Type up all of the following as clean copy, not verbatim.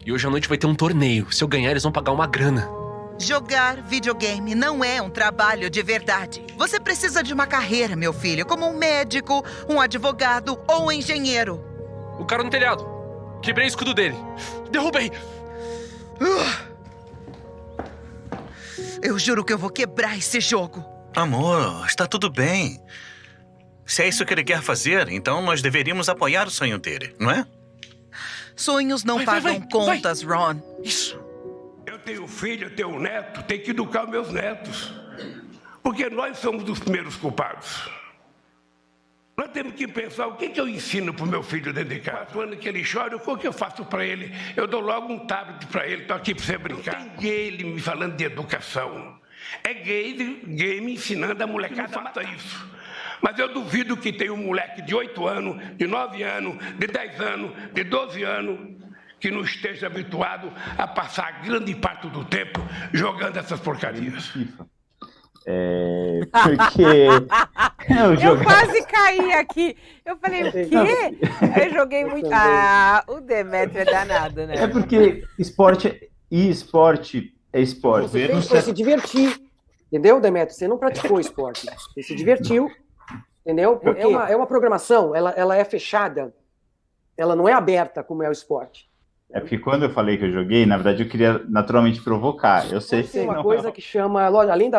E hoje à noite vai ter um torneio. Se eu ganhar, eles vão pagar uma grana. Jogar videogame não é um trabalho de verdade. Você precisa de uma carreira, meu filho, como um médico, um advogado ou um engenheiro. O cara no telhado. Quebrei o escudo dele. Derrubei. Eu juro que eu vou quebrar esse jogo. Amor, está tudo bem. Se é isso que ele quer fazer, então nós deveríamos apoiar o sonho dele, não é? Sonhos não pagam contas, Ron. Isso. Eu tenho filho, eu tenho neto, tenho que educar meus netos. Porque nós somos os primeiros culpados. Nós temos que pensar o que eu ensino para o meu filho dentro de casa. Quando que ele chora, o que eu faço para ele? Eu dou logo um tablet para ele, estou aqui para você brincar. Não tem ele me falando de educação. É game ensinando a molecada a matar isso. Mas eu duvido que tenha um moleque de 8 anos, de 9 anos, de 10 anos, de 12 anos, que não esteja habituado a passar grande parte do tempo jogando essas porcarias. Porque eu quase caí aqui. Eu falei, o quê? Eu joguei muito. Ah, o Demetrio é danado, né? É porque esporte é esporte. Você foi se divertir, entendeu, Demetrio? Você não praticou esporte, você se divertiu, entendeu? Porque é uma programação, ela é fechada, ela não é aberta como é o esporte. É porque quando eu falei que eu joguei, na verdade eu queria naturalmente provocar. Eu sei que tem uma coisa que chama, além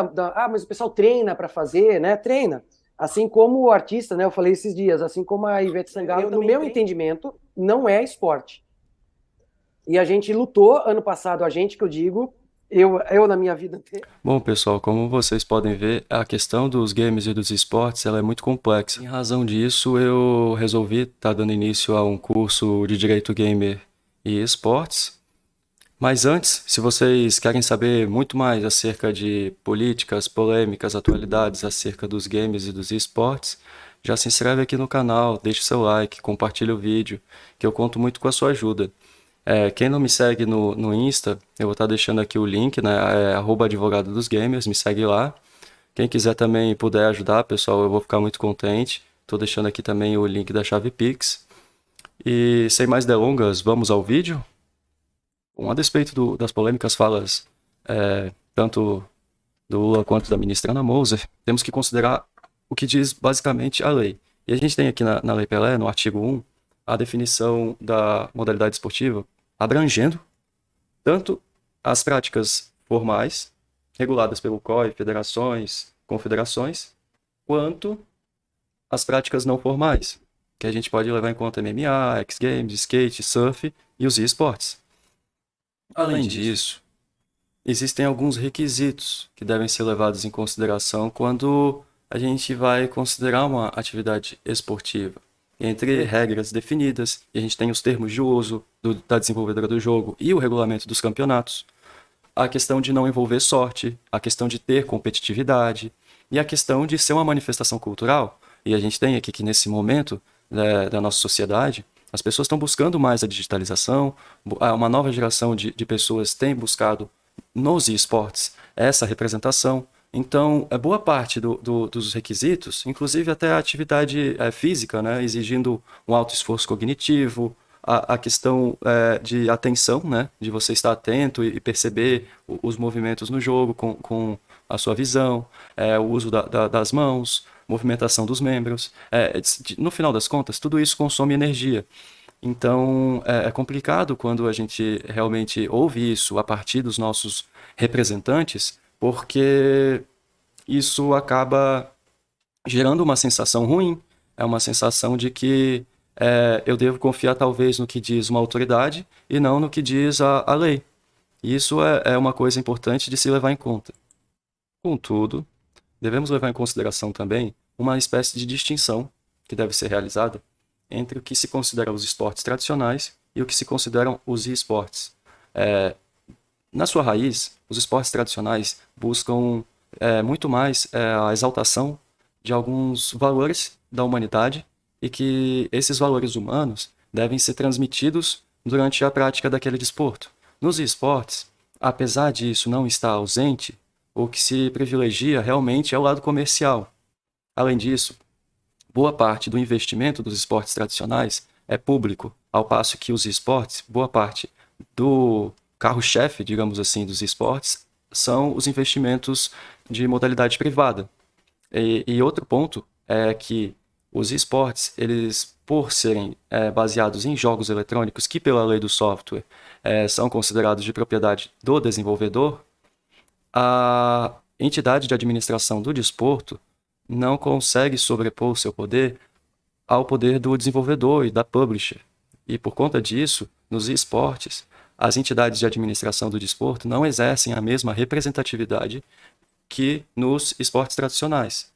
mas o pessoal treina para fazer, né? Treina. Assim como o artista, né? Eu falei esses dias, assim como a Ivete Sangalo, no meu entendimento, não é esporte. E a gente lutou ano passado, que eu digo, eu na minha vida inteira. Bom, pessoal, como vocês podem ver, a questão dos games e dos esportes, ela é muito complexa. Em razão disso, eu resolvi estar dando início a um curso de Direito Gamer e Esportes. Mas antes, se vocês querem saber muito mais acerca de políticas, polêmicas, atualidades acerca dos games e dos esportes, já se inscreve aqui no canal, deixe seu like, compartilhe o vídeo, que eu conto muito com a sua ajuda. Quem não me segue no Insta, eu vou estar deixando aqui o link, né? @advogado dos gamers, me segue lá. Quem quiser também puder ajudar, pessoal, eu vou ficar muito contente. Estou deixando aqui também o link da chave Pix. E sem mais delongas, vamos ao vídeo? A despeito das polêmicas falas, tanto do Lula quanto da ministra Ana Moser, temos que considerar o que diz basicamente a lei. E a gente tem aqui na Lei Pelé, no artigo 1, a definição da modalidade esportiva, abrangendo tanto as práticas formais, reguladas pelo COI, federações, confederações, quanto as práticas não formais, que a gente pode levar em conta MMA, X-Games, skate, surf e os esportes. Além disso, existem alguns requisitos que devem ser levados em consideração quando a gente vai considerar uma atividade esportiva. Entre regras definidas, e a gente tem os termos de uso da desenvolvedora do jogo e o regulamento dos campeonatos, a questão de não envolver sorte, a questão de ter competitividade e a questão de ser uma manifestação cultural. E a gente tem aqui que nesse momento da nossa sociedade, as pessoas estão buscando mais a digitalização, uma nova geração de pessoas tem buscado nos esportes essa representação. Então, boa parte dos requisitos, inclusive até a atividade física, né, exigindo um alto esforço cognitivo, a questão de atenção, né, de você estar atento e perceber os movimentos no jogo com a sua visão, o uso das mãos, movimentação dos membros. No final das contas, tudo isso consome energia. Então, é complicado quando a gente realmente ouve isso a partir dos nossos representantes, porque isso acaba gerando uma sensação ruim, uma sensação de que eu devo confiar talvez no que diz uma autoridade e não no que diz a lei. Isso é uma coisa importante de se levar em conta. Contudo, devemos levar em consideração também uma espécie de distinção que deve ser realizada entre o que se considera os esportes tradicionais e o que se consideram os esportes. Na sua raiz, os esportes tradicionais buscam muito mais a exaltação de alguns valores da humanidade e que esses valores humanos devem ser transmitidos durante a prática daquele desporto. Nos esportes, apesar disso não estar ausente, o que se privilegia realmente é o lado comercial. Além disso, boa parte do investimento dos esportes tradicionais é público, ao passo que os esportes, boa parte do carro-chefe, digamos assim, dos esportes, são os investimentos de modalidade privada. E outro ponto é que os esportes, eles, por serem baseados em jogos eletrônicos que, pela lei do software, são considerados de propriedade do desenvolvedor, a entidade de administração do desporto não consegue sobrepor o seu poder ao poder do desenvolvedor e da publisher. E por conta disso, nos esportes, as entidades de administração do desporto não exercem a mesma representatividade que nos esportes tradicionais.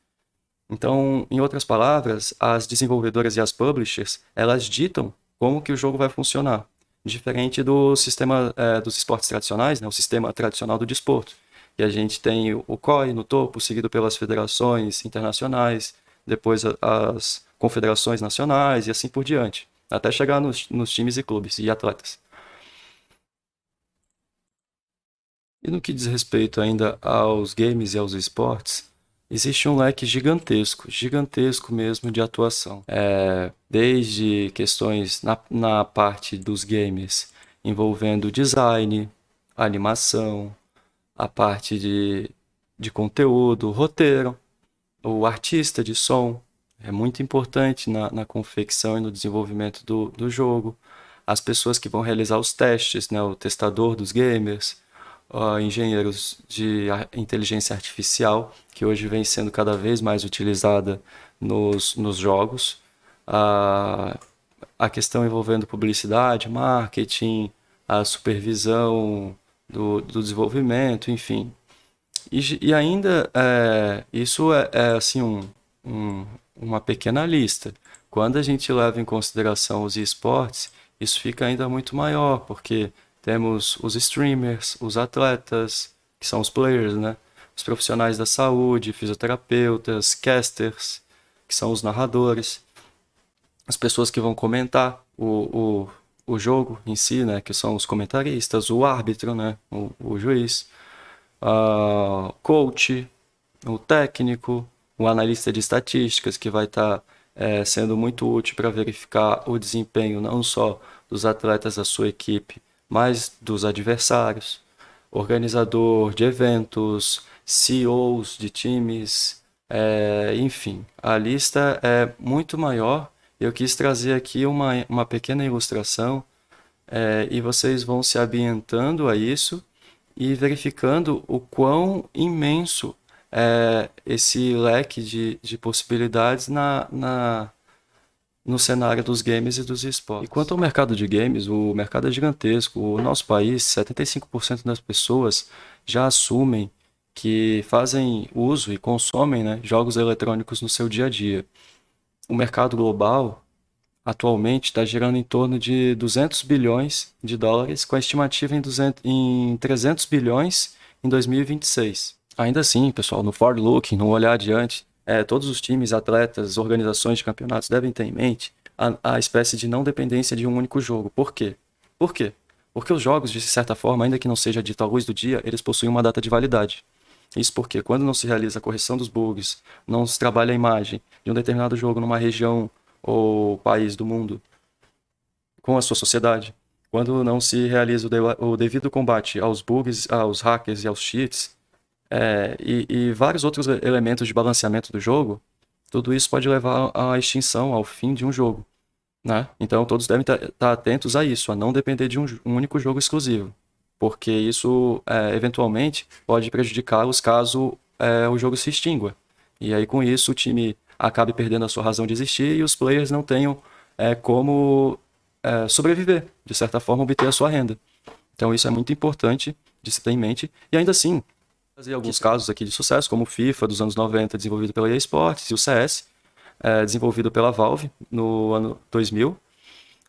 Então, em outras palavras, as desenvolvedoras e as publishers, elas ditam como que o jogo vai funcionar, diferente do sistema dos esportes tradicionais, né, o sistema tradicional do desporto. E a gente tem o COI no topo, seguido pelas federações internacionais, depois as confederações nacionais e assim por diante, até chegar nos times e clubes e atletas. E no que diz respeito ainda aos games e aos esportes, existe um leque gigantesco, gigantesco mesmo de atuação. Desde questões na parte dos games envolvendo design, animação, a parte de conteúdo, roteiro, o artista de som é muito importante na confecção e no desenvolvimento do jogo. As pessoas que vão realizar os testes, né, o testador dos gamers, engenheiros de inteligência artificial, que hoje vem sendo cada vez mais utilizada nos jogos. A questão envolvendo publicidade, marketing, a supervisão do desenvolvimento, enfim. E ainda, isso é assim, uma pequena lista. Quando a gente leva em consideração os esportes, isso fica ainda muito maior, porque temos os streamers, os atletas, que são os players, né? Os profissionais da saúde, fisioterapeutas, casters, que são os narradores, as pessoas que vão comentar o jogo em si, né? Que são os comentaristas, o árbitro, né? O juiz, coach, o técnico, o analista de estatísticas, que vai estar sendo muito útil para verificar o desempenho não só dos atletas da sua equipe, mas dos adversários, organizador de eventos, CEOs de times, enfim, a lista é muito maior. Eu quis trazer aqui uma pequena ilustração e vocês vão se ambientando a isso e verificando o quão imenso é esse leque de possibilidades no cenário dos games e dos esportes. E quanto ao mercado de games, o mercado é gigantesco. O nosso país, 75% das pessoas já assumem que fazem uso e consomem, né, jogos eletrônicos no seu dia a dia. O mercado global, atualmente, está girando em torno de 200 bilhões de dólares, com a estimativa em 300 bilhões em 2026. Ainda assim, pessoal, no forward-looking, no olhar adiante, todos os times, atletas, organizações de campeonatos devem ter em mente a espécie de não dependência de um único jogo. Por quê? Por quê? Porque os jogos, de certa forma, ainda que não seja dito à luz do dia, eles possuem uma data de validade. Isso porque quando não se realiza a correção dos bugs, não se trabalha a imagem de um determinado jogo numa região ou país do mundo com a sua sociedade, quando não se realiza o devido combate aos bugs, aos hackers e aos cheats, e vários outros elementos de balanceamento do jogo, tudo isso pode levar à extinção, ao fim de um jogo, né? Então todos devem estar atentos a isso, a não depender de um único jogo exclusivo, porque isso eventualmente pode prejudicá-los caso o jogo se extingua. E aí com isso o time acabe perdendo a sua razão de existir e os players não tenham como sobreviver, de certa forma obter a sua renda. Então isso é muito importante de se ter em mente. E ainda assim, fazer alguns casos aqui de sucesso, como o FIFA dos anos 90, desenvolvido pela EA Sports, e o CS, desenvolvido pela Valve no ano 2000,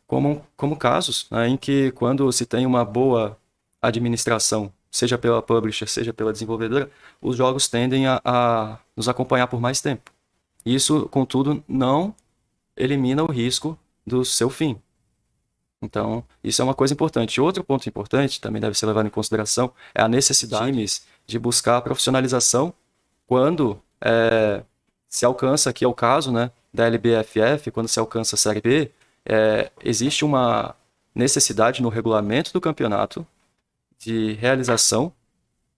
como casos, né, em que quando se tem uma boa administração, seja pela publisher, seja pela desenvolvedora, os jogos tendem a nos acompanhar por mais tempo. Isso, contudo, não elimina o risco do seu fim. Então, isso é uma coisa importante. Outro ponto importante, também deve ser levado em consideração, é a necessidade de buscar a profissionalização quando se alcança, que é o caso, né, da LBFF, quando se alcança a Série B, existe uma necessidade no regulamento do campeonato de realização,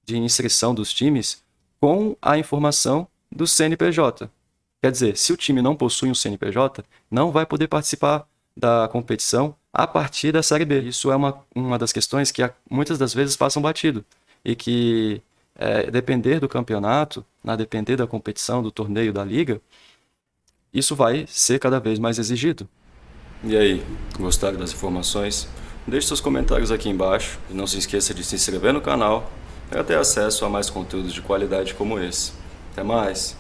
de inscrição dos times com a informação do CNPJ. Quer dizer, se o time não possui um CNPJ, não vai poder participar da competição a partir da Série B. Isso é uma das questões que muitas das vezes passam batido e que, depender do campeonato, depender da competição, do torneio, da liga, isso vai ser cada vez mais exigido. E aí, gostaram das informações? Deixe seus comentários aqui embaixo e não se esqueça de se inscrever no canal para ter acesso a mais conteúdos de qualidade como esse. Até mais!